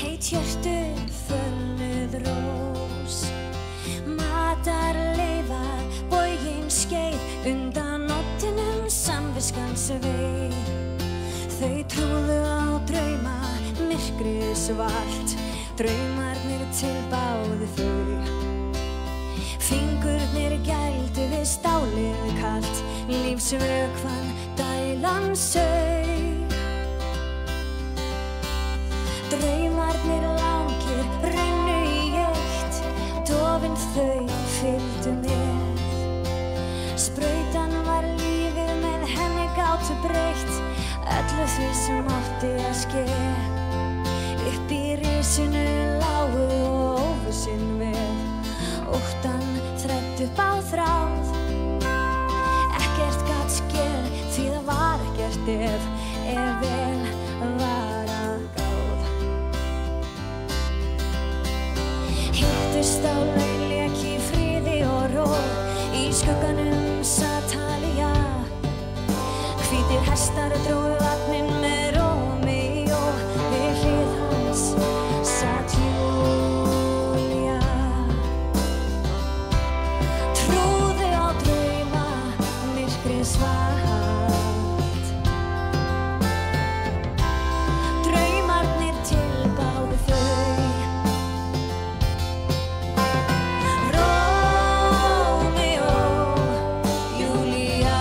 Heit hjörtu fölnuð rós, matarleifar boginn skeið undan nóttinum samviskan sveið. Þau trúðu á drauma, myrkrið svart, draumarnir tilbáðu þau. Fingurnir gældu við stálið kalt, lífsvökvann dælan saug. Draumarnir langir runnu í eitt, dofin þau fylgdu með. Sprautan var lífið, með henni gátu breytt öllu því sem átti að ske. Upp í risinu lágu og óvissinn við, óttan þræddi upp á þráð. Ekkert gat skeð því það var ekkert ef vel var að gáð. Hittust á laun, lék í friði og ró, í skugganum sat Talía. Hvítir hestar drógu vagnin með Rómeó, við hlið hans sat Júlía. Trúðu á drauma, myrkrið svart, draumarnir tilbáðu þau. Rómeó, Júlía,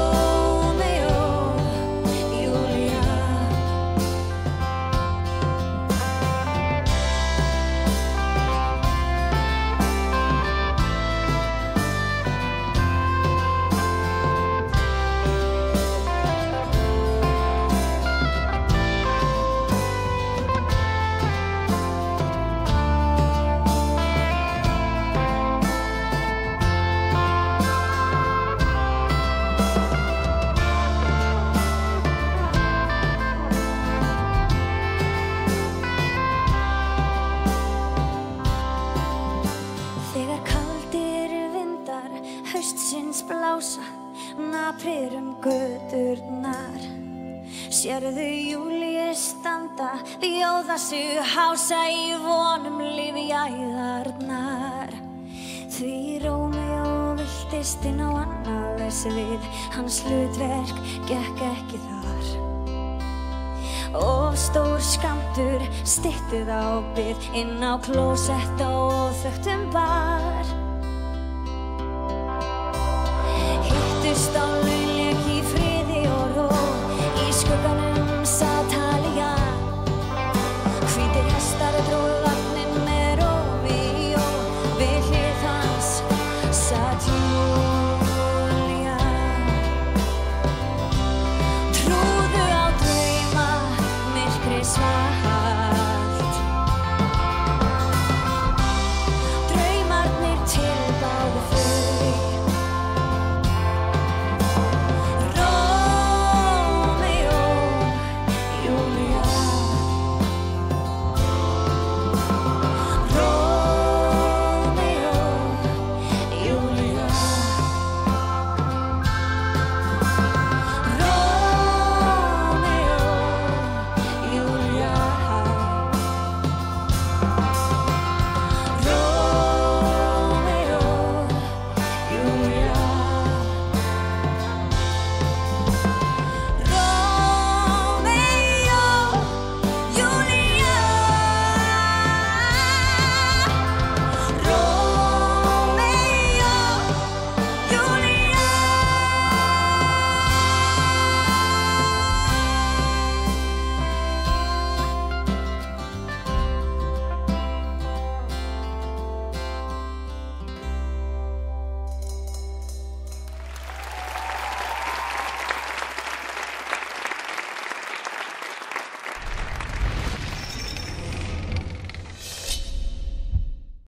Rómeó, Júlía. Þegar kaldir vindar haustsins blása, naprir göturnar, sérðu Júlíu standa, bjóða sig hása í vonum lífjæðarnar. Því Rómeó villtist inn á annað svið, hans hlutverk gekk ekki þar. Of stór skammtur styttið á bið, inn á klósett á óþekktum bar.